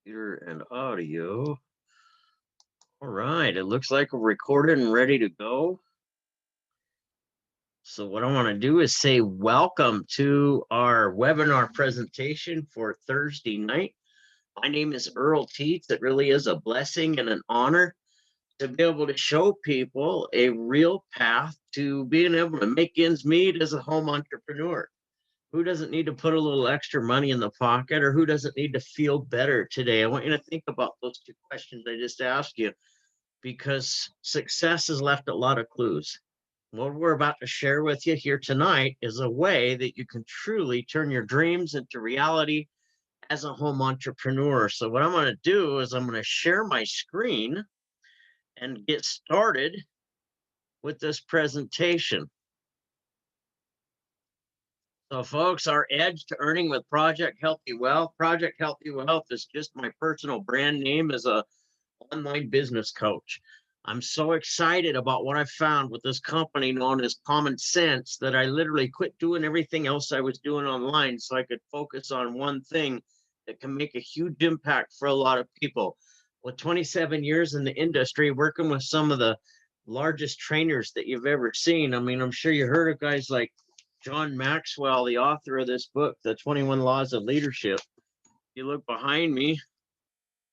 Computer and audio. All right, it looks like we're recorded and ready to go. So what I want to do is say welcome to our webinar presentation for Thursday night. My name is Earl Teets. It really is a blessing and an honor to be able to show people a real path to being able to make ends meet as a home entrepreneur. Who doesn't need to put a little extra money in the pocket, or who doesn't need to feel better today? I want you to think about those two questions I just asked you, because success has left a lot of clues. What we're about to share with you here tonight is a way that you can truly turn your dreams into reality as a home entrepreneur. So what I'm going to do is I'm going to share my screen and get started with this presentation. So folks, our edge to earning with Project Healthy Wealth. Project Healthy Wealth is just my personal brand name as a online business coach. I'm so excited about what I found with this company known as Common Sense that I literally quit doing everything else I was doing online so I could focus on one thing that can make a huge impact for a lot of people. With 27 years in the industry, working with some of the largest trainers that you've ever seen. I mean, I'm sure you heard of guys like John Maxwell, the author of this book, The 21 Laws of Leadership. If you look behind me,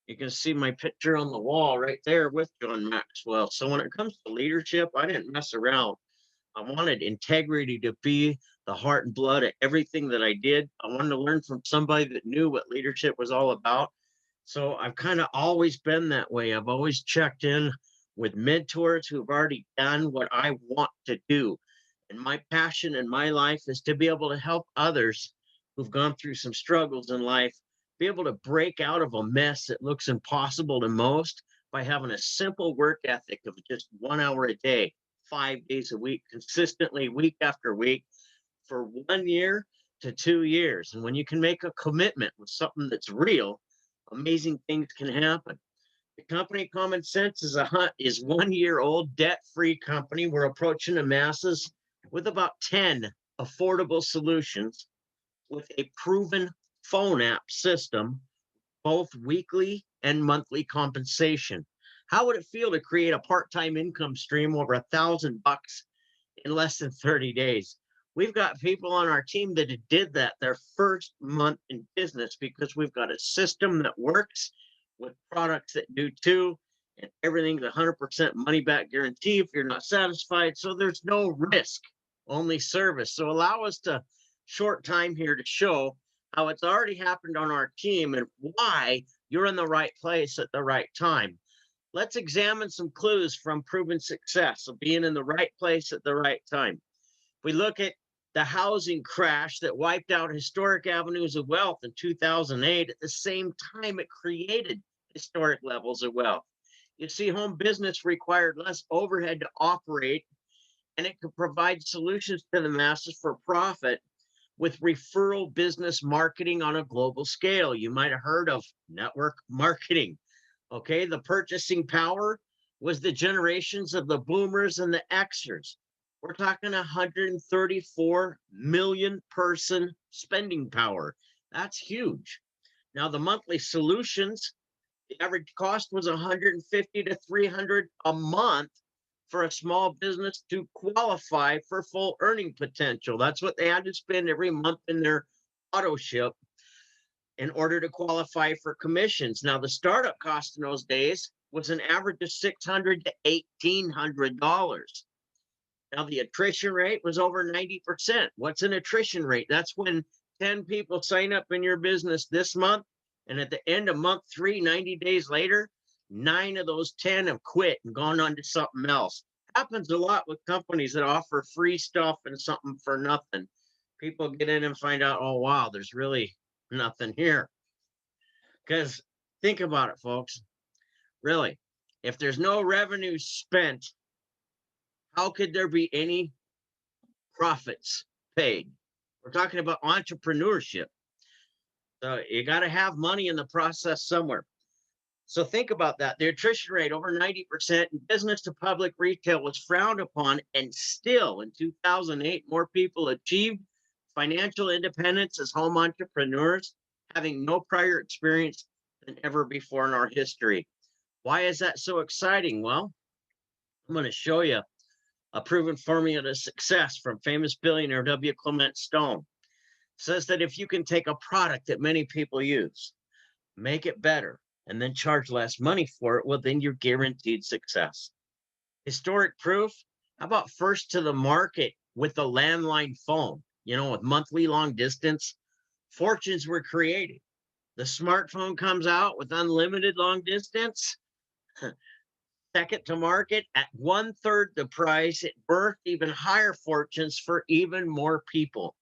you can see my picture on the wall right there with John Maxwell. So when it comes to leadership, I didn't mess around. I wanted integrity to be the heart and blood of everything that I did. I wanted to learn from somebody that knew what leadership was all about. So I've kind of always been that way. I've always checked in with mentors who've already done what I want to do. And my passion in my life is to be able to help others who've gone through some struggles in life be able to break out of a mess that looks impossible to most by having a simple work ethic of just 1 hour a day, 5 days a week, consistently, week after week, for 1 year to 2 years. And when you can make a commitment with something that's real, amazing things can happen. The company Common Sense is 1 year old, debt-free company. We're approaching the masses with about 10 affordable solutions with a proven phone app system, both weekly and monthly compensation. How would it feel to create a part-time income stream over $1,000 in less than 30 days? We've got people on our team that did that their first month in business because we've got a system that works with products that do too, and everything's 100% money back guarantee if you're not satisfied. So there's no risk, only service. So allow us to short time here to show how it's already happened on our team and why you're in the right place at the right time. Let's examine some clues from proven success of being in the right place at the right time. We look at the housing crash that wiped out historic avenues of wealth in 2008. At the same time, it created historic levels of wealth. You see, home business required less overhead to operate, and it could provide solutions to the masses for profit with referral business marketing on a global scale. You might have heard of network marketing. Okay, the purchasing power was the generations of the boomers and the Xers. We're talking 134 million person spending power. That's huge. Now, the monthly solutions, the average cost was 150 to 300 a month for a small business to qualify for full earning potential. That's what they had to spend every month in their auto ship in order to qualify for commissions. Now, the startup cost in those days was an average of $600 to $1,800. Now, the attrition rate was over 90%. What's an attrition rate? That's when 10 people sign up in your business this month, and at the end of month 3, 90 days later, 9 of those 10 have quit and gone on to something else. Happens a lot with companies that offer free stuff and something for nothing. People get in and find out, oh, wow, there's really nothing here. Because think about it, folks. Really, if there's no revenue spent, how could there be any profits paid? We're talking about entrepreneurship. So you got to have money in the process somewhere. So think about that. The attrition rate over 90% in business to public retail was frowned upon, and still in 2008, more people achieved financial independence as home entrepreneurs, having no prior experience than ever before in our history. Why is that so exciting? Well, I'm going to show you a proven formula to success from famous billionaire W. Clement Stone. Says that if you can take a product that many people use, make it better, and then charge less money for it, well, then you're guaranteed success. Historic proof? How about first to the market with the landline phone, with monthly long distance? Fortunes were created. The smartphone comes out with unlimited long distance. Second to market at 1/3 the price. It birthed even higher fortunes for even more people.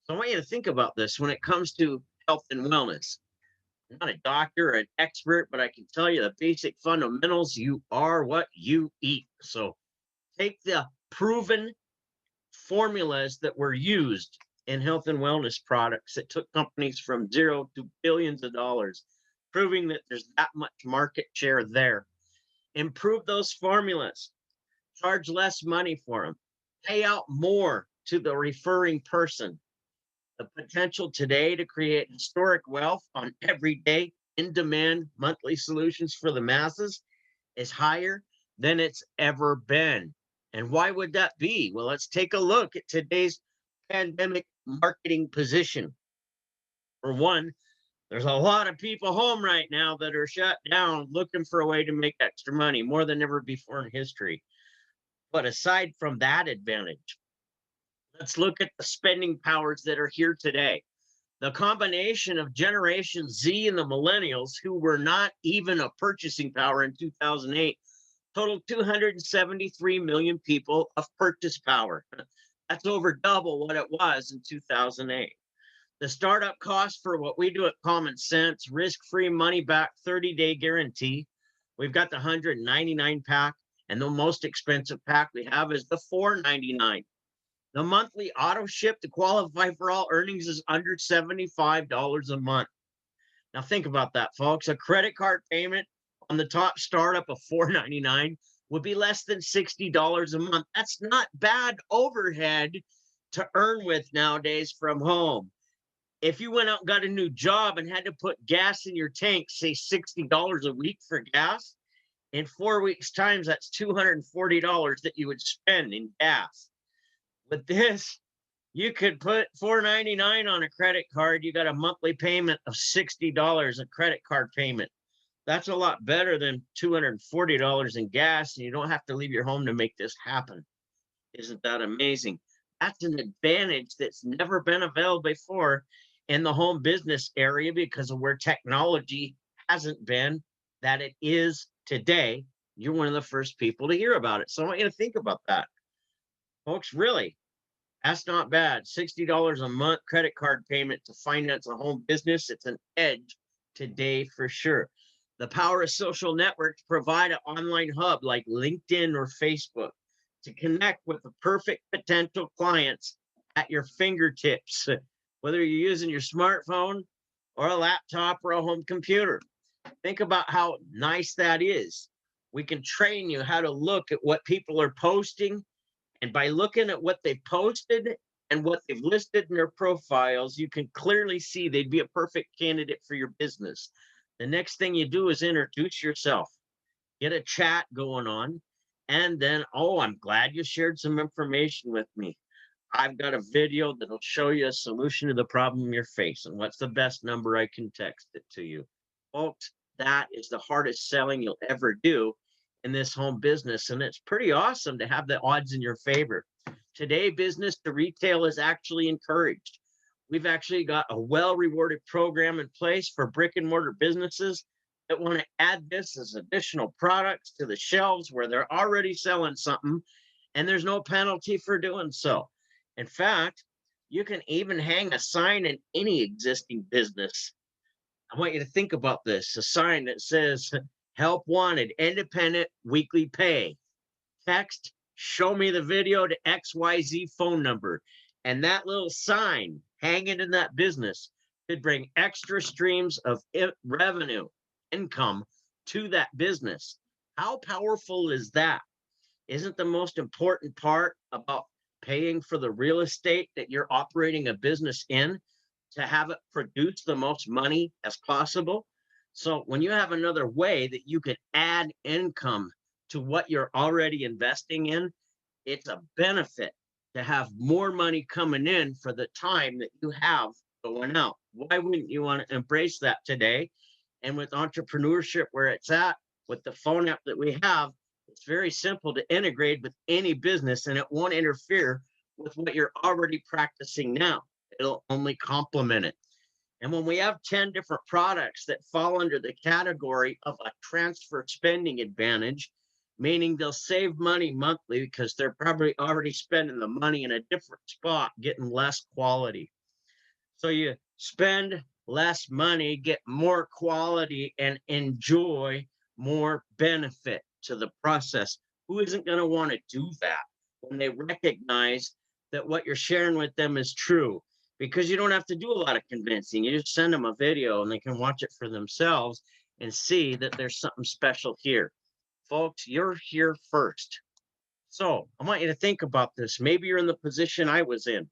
So I want you to think about this when it comes to health and wellness. I'm not a doctor or an expert, but I can tell you the basic fundamentals. You are what you eat. So take the proven formulas that were used in health and wellness products that took companies from zero to billions of dollars, proving that there's that much market share there. Improve those formulas, charge less money for them, pay out more to the referring person. The potential today to create historic wealth on everyday, in demand monthly solutions for the masses is higher than it's ever been. And why would that be? Well, let's take a look at today's pandemic marketing position. For one, there's a lot of people home right now that are shut down looking for a way to make extra money more than ever before in history. But aside from that advantage, let's look at the spending powers that are here today. The combination of Generation Z and the millennials, who were not even a purchasing power in 2008, totaled 273 million people of purchase power. That's over double what it was in 2008. The startup cost for what we do at Common Sense, risk-free money back 30-day guarantee. We've got the 199 pack, and the most expensive pack we have is the 499. The monthly auto ship to qualify for all earnings is under $75 a month. Now think about that, folks. A credit card payment on the top startup of $499 would be less than $60 a month. That's not bad overhead to earn with nowadays from home. If you went out and got a new job and had to put gas in your tank, say $60 a week for gas, in 4 weeks' time, that's $240 that you would spend in gas. With this, you could put $499 on a credit card. You got a monthly payment of $60, a credit card payment. That's a lot better than $240 in gas, and you don't have to leave your home to make this happen. Isn't that amazing? That's an advantage that's never been available before in the home business area because of where technology hasn't been that it is today. You're one of the first people to hear about it. So I want you to think about that. Folks, really, that's not bad. $60 a month credit card payment to finance a home business. It's an edge today for sure. The power of social networks provide an online hub like LinkedIn or Facebook to connect with the perfect potential clients at your fingertips, whether you're using your smartphone or a laptop or a home computer. Think about how nice that is. We can train you how to look at what people are posting. And by looking at what they've posted and what they've listed in their profiles, you can clearly see they'd be a perfect candidate for your business. The next thing you do is introduce yourself, get a chat going on, and then, oh, I'm glad you shared some information with me. I've got a video that'll show you a solution to the problem you're facing. What's the best number I can text it to you? Folks, that is the hardest selling you'll ever do in this home business. And it's pretty awesome to have the odds in your favor. Today, business to retail is actually encouraged. We've actually got a well-rewarded program in place for brick and mortar businesses that want to add this as additional products to the shelves where they're already selling something, and there's no penalty for doing so. In fact, you can even hang a sign in any existing business. I want you to think about this, a sign that says, help wanted, independent, weekly pay. Text, show me the video to XYZ phone number. And that little sign hanging in that business could bring extra streams of revenue, income to that business. How powerful is that? Isn't the most important part about paying for the real estate that you're operating a business in to have it produce the most money as possible? So when you have another way that you can add income to what you're already investing in, it's a benefit to have more money coming in for the time that you have going out. Why wouldn't you want to embrace that today? And with entrepreneurship where it's at, with the phone app that we have, it's very simple to integrate with any business and it won't interfere with what you're already practicing now. It'll only complement it. And when we have 10 different products that fall under the category of a transfer spending advantage, meaning they'll save money monthly because they're probably already spending the money in a different spot, getting less quality. So you spend less money, get more quality, and enjoy more benefit to the process. Who isn't going to want to do that when they recognize that what you're sharing with them is true? Because you don't have to do a lot of convincing. You just send them a video and they can watch it for themselves and see that there's something special here. Folks, you're here first. So I want you to think about this. Maybe you're in the position I was in.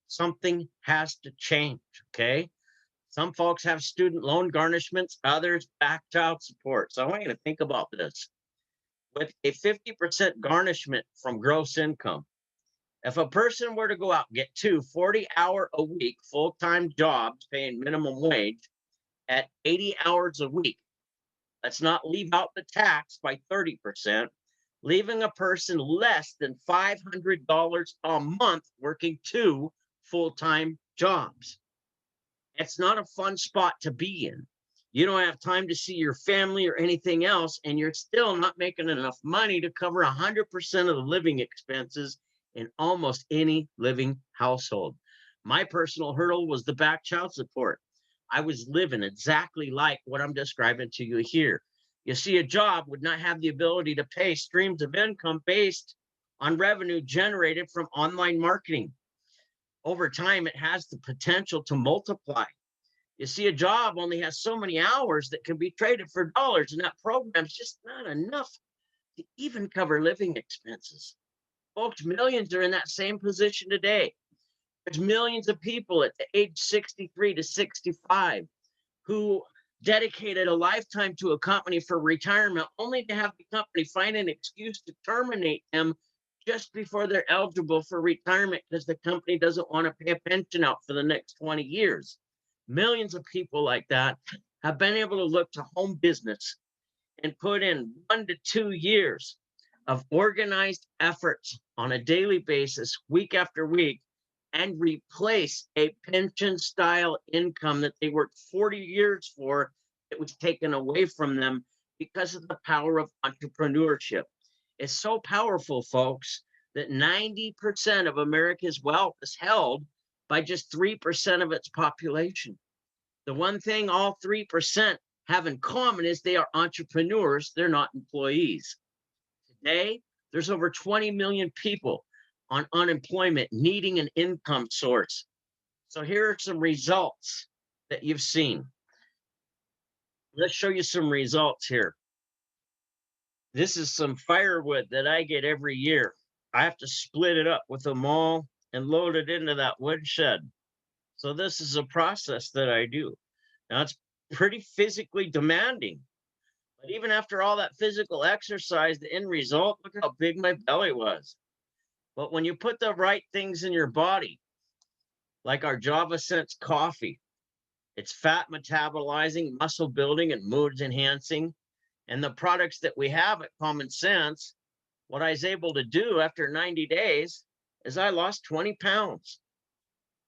Something has to change, okay? Some folks have student loan garnishments, others back child support. So I want you to think about this. With a 50% garnishment from gross income, if a person were to go out and get two 40-hour-a-week full-time jobs paying minimum wage at 80 hours a week, let's not leave out the tax by 30%, leaving a person less than $500 a month working two full-time jobs. It's not a fun spot to be in. You don't have time to see your family or anything else, and you're still not making enough money to cover 100% of the living expenses in almost any living household. My personal hurdle was the back child support. I was living exactly like what I'm describing to you here. You see, a job would not have the ability to pay streams of income based on revenue generated from online marketing. Over time, it has the potential to multiply. You see, a job only has so many hours that can be traded for dollars, and that program's just not enough to even cover living expenses. Folks, millions are in that same position today. There's millions of people at the age 63 to 65 who dedicated a lifetime to a company for retirement only to have the company find an excuse to terminate them just before they're eligible for retirement because the company doesn't want to pay a pension out for the next 20 years. Millions of people like that have been able to look to home business and put in 1 to 2 years of organized efforts on a daily basis, week after week, and replace a pension style income that they worked 40 years for that was taken away from them because of the power of entrepreneurship. It's so powerful, folks, that 90% of America's wealth is held by just 3% of its population. The one thing all 3% have in common is they are entrepreneurs, they're not employees. Today, there's over 20 million people on unemployment needing an income source. So here are some results that you've seen. Let's show you some results here. This is some firewood that I get every year. I have to split it up with them all and load it into that woodshed. So this is a process that I do. Now it's pretty physically demanding, but even after all that physical exercise, the end result, look how big my belly was. But when you put the right things in your body, like our Java Sense coffee, it's fat metabolizing, muscle building, and mood enhancing. And the products that we have at Common Sense, what I was able to do after 90 days is I lost 20 pounds.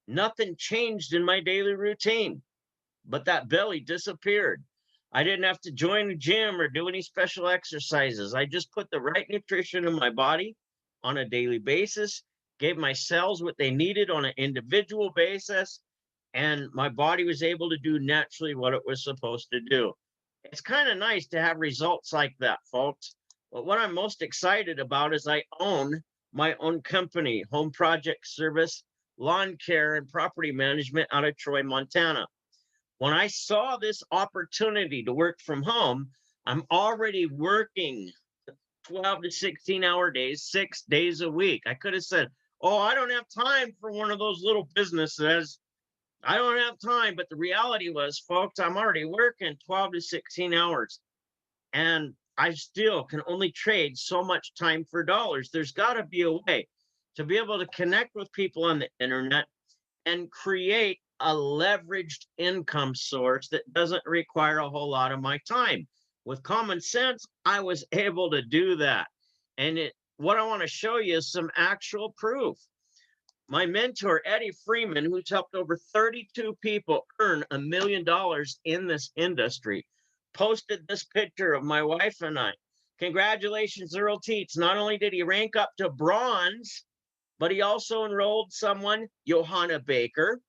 Nothing changed in my daily routine, but that belly disappeared. I didn't have to join a gym or do any special exercises. I just put the right nutrition in my body on a daily basis, gave my cells what they needed on an individual basis, and my body was able to do naturally what it was supposed to do. It's kind of nice to have results like that, folks. But what I'm most excited about is I own my own company, Home Project Service, Lawn Care, and Property Management out of Troy, Montana. When I saw this opportunity to work from home, I'm already working 12 to 16-hour days, 6 days a week. I could have said, oh, I don't have time for one of those little businesses. I don't have time. But the reality was, folks, I'm already working 12 to 16 hours, and I still can only trade so much time for dollars. There's got to be a way to be able to connect with people on the internet and create a leveraged income source that doesn't require a whole lot of my time. With common sense, I was able to do that. And what I want to show you is some actual proof. My mentor, Eddie Freeman, who's helped over 32 people earn $1 million in this industry, posted this picture of my wife and I. Congratulations, Earl Teets. Not only did he rank up to bronze, but he also enrolled someone, Johanna Baker,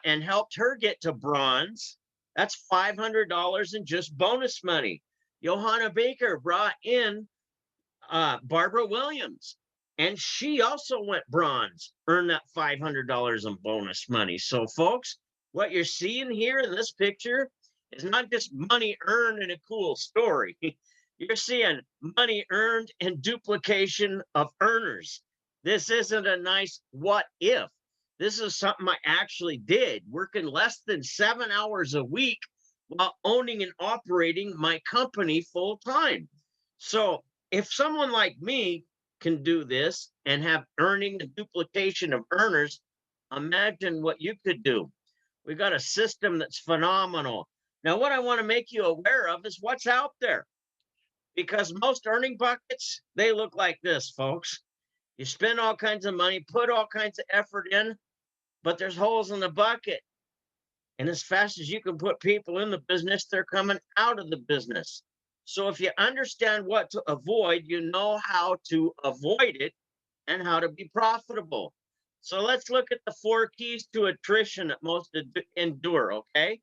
and helped her get to bronze. That's $500 in just bonus money. Johanna Baker brought in Barbara Williams, and she also went bronze, earned that $500 in bonus money. So, folks, what you're seeing here in this picture is not just money earned in a cool story. You're seeing money earned and duplication of earners. This isn't a nice what if. This is something I actually did, working less than 7 hours a week while owning and operating my company full time. So if someone like me can do this and have earning and duplication of earners, imagine what you could do. We got a system that's phenomenal. Now, what I want to make you aware of is what's out there, because most earning buckets, they look like this, folks. You spend all kinds of money, put all kinds of effort in, but there's holes in the bucket. And as fast as you can put people in the business, they're coming out of the business. So if you understand what to avoid, you know how to avoid it and how to be profitable. So let's look at the 4 keys to attrition that most endure, okay?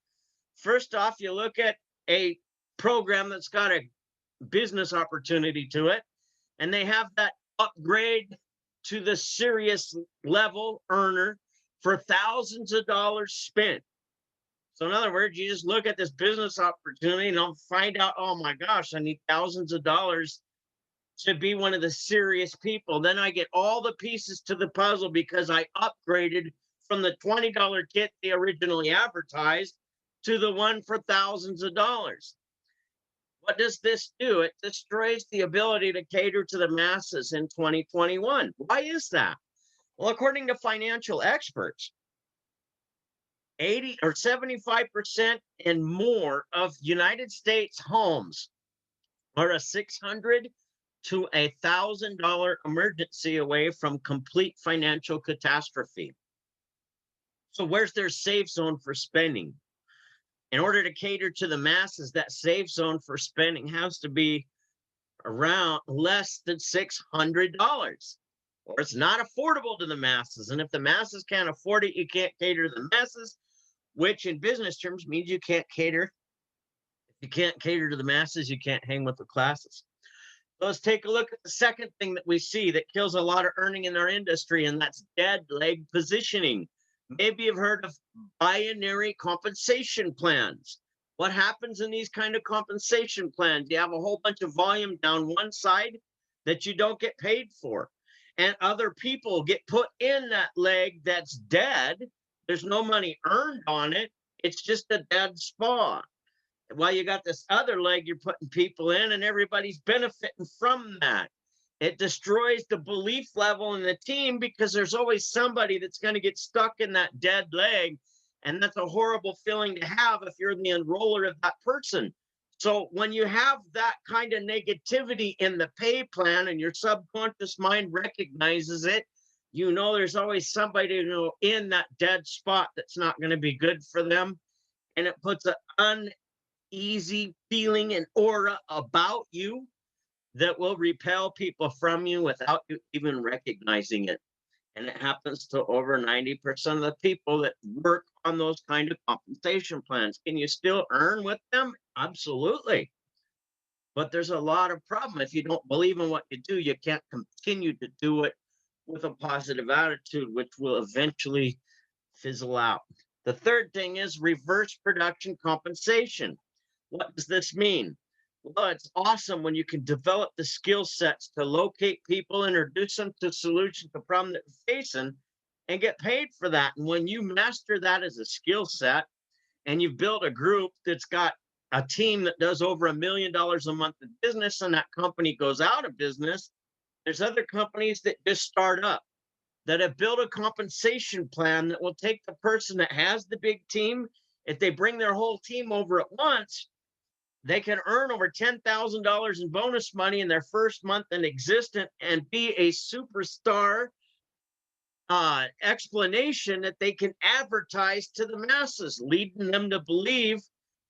First off, you look at a program that's got a business opportunity to it, and they have that upgrade to the serious level earner for thousands of dollars spent. So in other words, you just look at this business opportunity and I'll find out, oh my gosh, I need thousands of dollars to be one of the serious people. Then I get all the pieces to the puzzle because I upgraded from the $20 kit they originally advertised to the one for thousands of dollars. What does this do? It destroys the ability to cater to the masses in 2021. Why is that? Well, according to financial experts, 80 or 75% and more of United States homes are a $600 to $1,000 emergency away from complete financial catastrophe. So where's their safe zone for spending? In order to cater to the masses, that safe zone for spending has to be around less than $600, or it's not affordable to the masses. And if the masses can't afford it, you can't cater to the masses, which in business terms means you can't cater. If you can't cater to the masses, you can't hang with the classes. So let's take a look at the second thing that we see that kills a lot of earning in our industry, and that's dead leg positioning. Maybe you've heard of binary compensation plans. What happens in these kind of compensation plans? You have a whole bunch of volume down one side that you don't get paid for, and other people get put in that leg that's dead. There's no money earned on it. It's just a dead spot. While you got this other leg you're putting people in, and everybody's benefiting from that. It destroys the belief level in the team because there's always somebody that's going to get stuck in that dead leg. And that's a horrible feeling to have if you're the enroller of that person. So when you have that kind of negativity in the pay plan and your subconscious mind recognizes it, you know there's always somebody in that dead spot that's not going to be good for them. And it puts an uneasy feeling and aura about you that will repel people from you without you even recognizing it. And it happens to over 90% of the people that work on those kind of compensation plans. Can you still earn with them? Absolutely. But there's a lot of problem. If you don't believe in what you do, you can't continue to do it with a positive attitude, which will eventually fizzle out. The third thing is reverse production compensation. What does this mean? Well, it's awesome when you can develop the skill sets to locate people, introduce them to solutions to problem that they're facing, and get paid for that. And when you master that as a skill set and you've built a group that's got a team that does over $1 million a month in business and that company goes out of business, there's other companies that just start up that have built a compensation plan that will take the person that has the big team. If they bring their whole team over at once, they can earn over $10,000 in bonus money in their first month in existence and be a superstar explanation that they can advertise to the masses, leading them to believe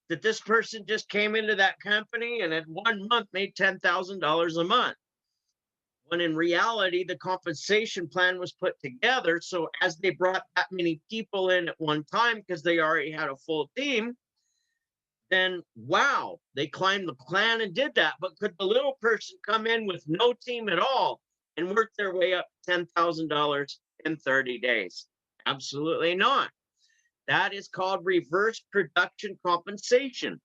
that this person just came into that company and in 1 month made $10,000 a month. When in reality, the compensation plan was put together. So as they brought that many people in at one time, because they already had a full team, then wow, they climbed the plan and did that. But could the little person come in with no team at all and work their way up $10,000 in 30 days? Absolutely not. That is called reverse production compensation.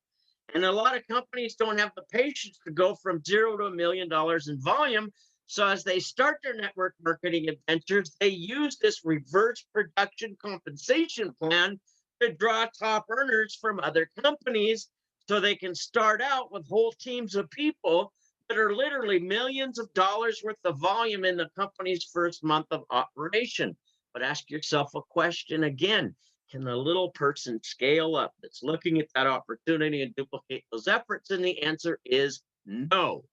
And a lot of companies don't have the patience to go from 0 to $1 million in volume. So as they start their network marketing adventures, they use this reverse production compensation plan to draw top earners from other companies so they can start out with whole teams of people that are literally millions of dollars worth of volume in the company's first month of operation. But ask yourself a question again. Can the little person scale up that's looking at that opportunity and duplicate those efforts? And the answer is no.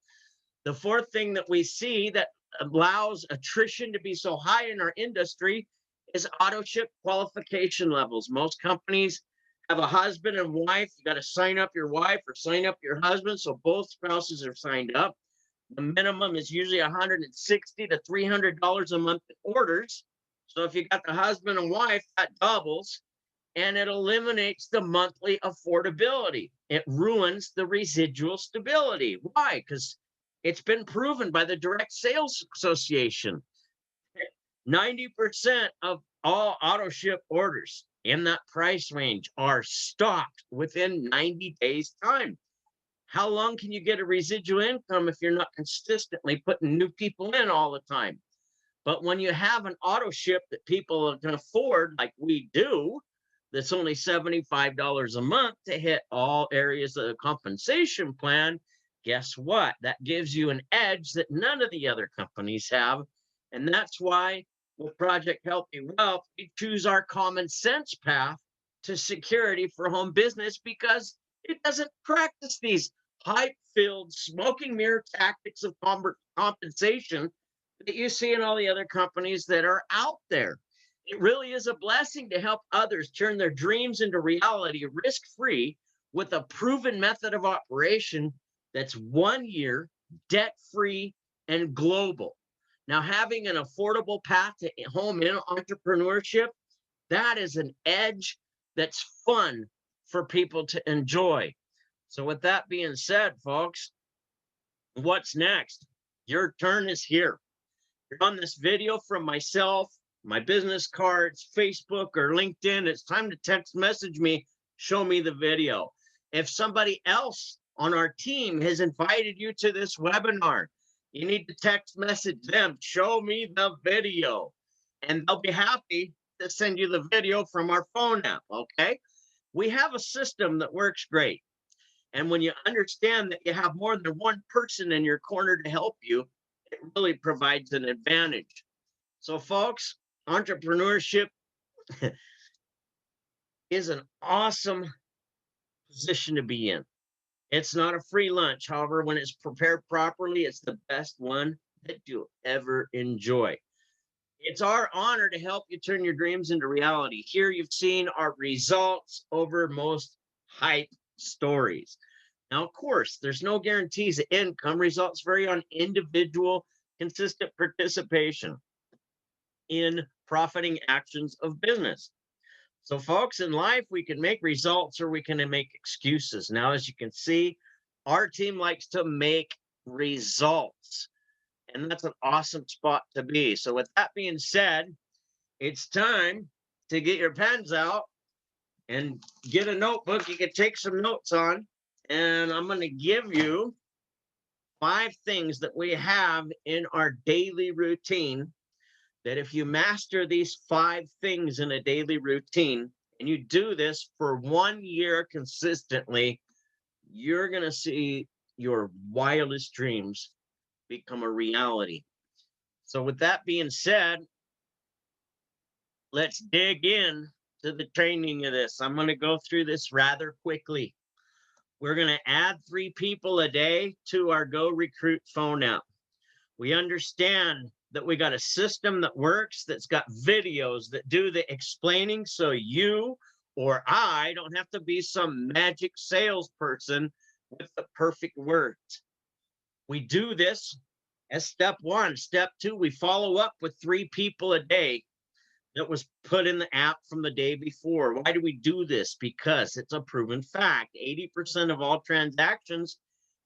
The fourth thing that we see that allows attrition to be so high in our industry is auto ship qualification levels. Most companies have a husband and wife. You got to sign up your wife or sign up your husband, so both spouses are signed up. The minimum is usually $160 to $300 a month in orders. So if you got the husband and wife, that doubles, and it eliminates the monthly affordability. It ruins the residual stability. Why? Because it's been proven by the Direct Sales Association. 90% of all auto ship orders in that price range are stopped within 90 days time. How long can you get a residual income if you're not consistently putting new people in all the time? But when you have an auto ship that people can afford, like we do, that's only $75 a month to hit all areas of the compensation plan, guess what? That gives you an edge that none of the other companies have. And that's why with Project Healthy Wealth, we choose our common sense path to security for home business because it doesn't practice these hype-filled smoking mirror tactics of compensation that you see in all the other companies that are out there. It really is a blessing to help others turn their dreams into reality risk-free with a proven method of operation that's 1 year, debt-free, and global. Now, having an affordable path to home entrepreneurship, that is an edge that's fun for people to enjoy. So with that being said, folks, what's next? Your turn is here. You're on this video from myself, my business cards, Facebook, or LinkedIn. It's time to text message me, show me the video. If somebody else on our team has invited you to this webinar, you need to text message them, show me the video, and they'll be happy to send you the video from our phone app, okay? We have a system that works great. And when you understand that you have more than one person in your corner to help you, it really provides an advantage. So folks, entrepreneurship is an awesome position to be in. It's not a free lunch. However, when it's prepared properly, it's the best one that you'll ever enjoy. It's our honor to help you turn your dreams into reality. Here you've seen our results over most hype stories. Now, of course, there's no guarantees of income. Results vary on individual, consistent participation in profiting actions of business. So folks, in life, we can make results or we can make excuses. Now, as you can see, our team likes to make results. And that's an awesome spot to be. So with that being said, it's time to get your pens out and get a notebook you can take some notes on. And I'm going to give you 5 things that we have in our daily routine that if you master these 5 things in a daily routine and you do this for 1 year consistently, you're going to see your wildest dreams become a reality. So, with that being said, let's dig in to the training of this. I'm going to go through this rather quickly. We're going to add 3 people a day to our Go Recruit phone app. We understand that we got a system that works, that's got videos that do the explaining, so you or I don't have to be some magic salesperson with the perfect words. We do this as step 1. Step 2, we follow up with 3 people a day that was put in the app from the day before. Why do we do this? Because it's a proven fact. 80% of all transactions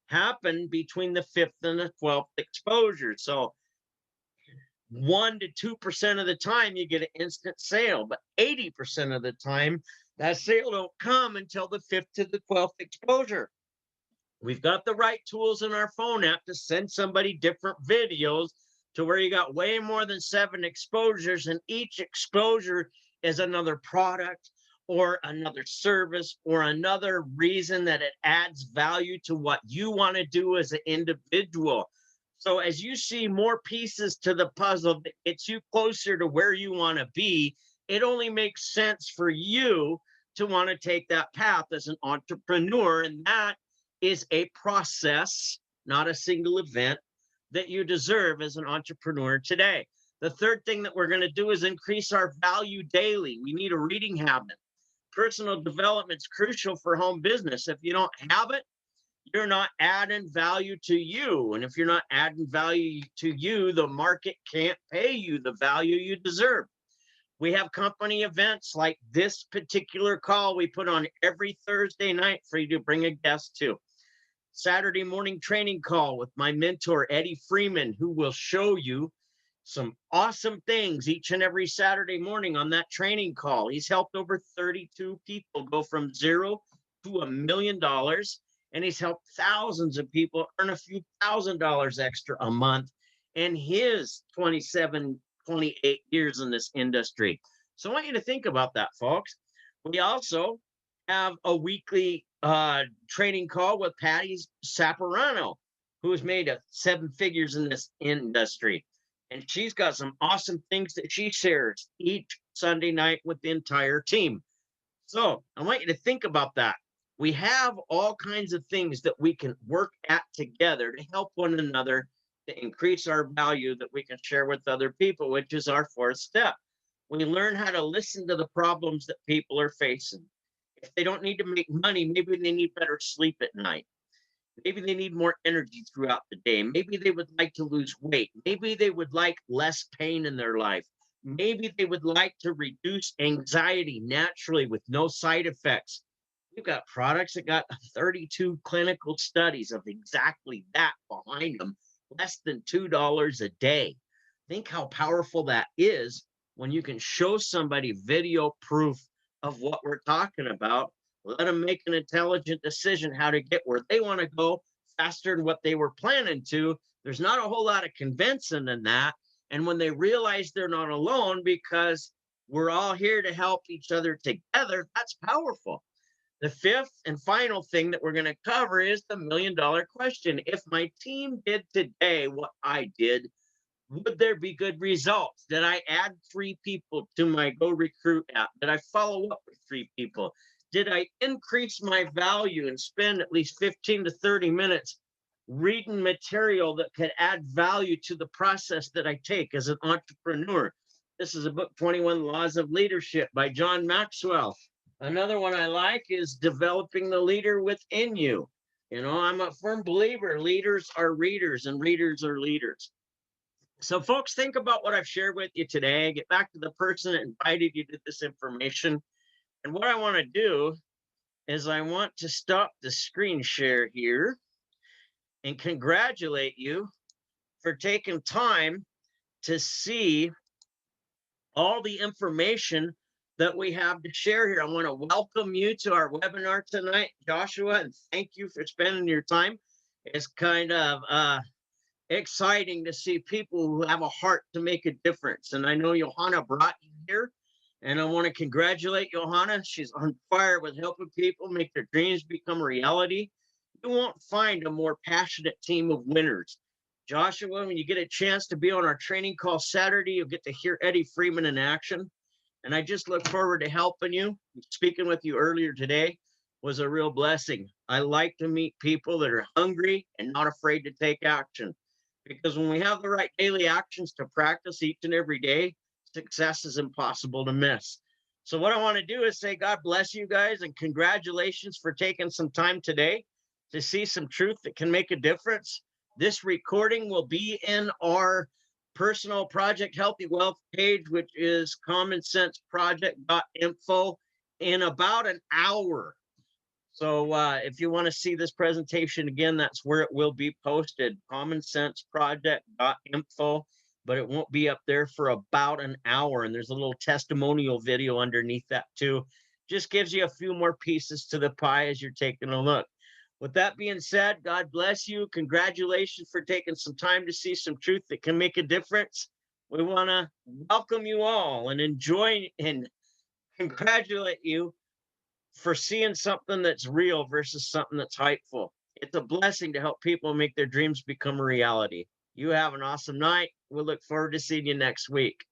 happen between the 5th and the 12th exposure. So 1 to 2% of the time you get an instant sale, but 80% of the time that sale don't come until the 5th to the 12th exposure. We've got the right tools in our phone app to send somebody different videos to where you got way more than 7 exposures, and each exposure is another product or another service or another reason that it adds value to what you want to do as an individual. So as you see more pieces to the puzzle that gets you closer to where you want to be, it only makes sense for you to want to take that path as an entrepreneur. And that is a process, not a single event, that you deserve as an entrepreneur today. The third thing that we're going to do is increase our value daily. We need a reading habit. Personal development is crucial for home business. If you don't have it, you're not adding value to you. And if you're not adding value to you, the market can't pay you the value you deserve. We have company events like this particular call we put on every Thursday night for you to bring a guest to. Saturday morning training call with my mentor, Eddie Freeman, who will show you some awesome things each and every Saturday morning on that training call. He's helped over 32 people go from $0 to $1 million, and he's helped thousands of people earn a few $1,000s extra a month in his 28 years in this industry. So I want you to think about that, folks. We also have a weekly training call with Patty Saporano, who has made 7 figures in this industry. And she's got some awesome things that she shares each Sunday night with the entire team. So I want you to think about that. We have all kinds of things that we can work at together to help one another to increase our value that we can share with other people, which is our 4th step. We learn how to listen to the problems that people are facing. If they don't need to make money, maybe they need better sleep at night. Maybe they need more energy throughout the day. Maybe they would like to lose weight. Maybe they would like less pain in their life. Maybe they would like to reduce anxiety naturally with no side effects. We've got products that got 32 clinical studies of exactly that behind them, less than $2 a day. Think how powerful that is when you can show somebody video proof of what we're talking about. Let them make an intelligent decision how to get where they want to go faster than what they were planning to. There's not a whole lot of convincing in that. And when they realize they're not alone, because we're all here to help each other together, that's powerful. The 5th and final thing that we're going to cover is the $1 million question. If my team did today what I did, would there be good results? Did I add 3 people to my Go Recruit app? Did I follow up with 3 people? Did I increase my value and spend at least 15 to 30 minutes reading material that could add value to the process that I take as an entrepreneur? This is a book, 21 Laws of Leadership by John Maxwell. Another one I like is Developing the Leader Within You. You know, I'm a firm believer, leaders are readers and readers are leaders. So folks, think about what I've shared with you today. Get back to the person that invited you to this information. And what I want to do is I want to stop the screen share here and congratulate you for taking time to see all the information that we have to share here. I want to welcome you to our webinar tonight, Joshua, and thank you for spending your time. It's kind of exciting to see people who have a heart to make a difference. And I know Johanna brought you here, and I want to congratulate Johanna. She's on fire with helping people make their dreams become reality. You won't find a more passionate team of winners. Joshua, when you get a chance to be on our training call Saturday, you'll get to hear Eddie Freeman in action. And I just look forward to helping you. Speaking with you earlier today was a real blessing. I like to meet people that are hungry and not afraid to take action. Because when we have the right daily actions to practice each and every day, success is impossible to miss. So, what I want to do is say, God bless you guys and congratulations for taking some time today to see some truth that can make a difference. This recording will be in our personal Project Healthy Wealth page, which is commonsenseproject.info, in about an hour. So if you want to see this presentation again, that's where it will be posted, commonsenseproject.info, but it won't be up there for about an hour. And there's a little testimonial video underneath that too. Just gives you a few more pieces to the pie as you're taking a look. With that being said, God bless you. Congratulations for taking some time to see some truth that can make a difference. We want to welcome you all and enjoy and congratulate you for seeing something that's real versus something that's hypeful. It's a blessing to help people make their dreams become a reality. You have an awesome night. We'll look forward to seeing you next week.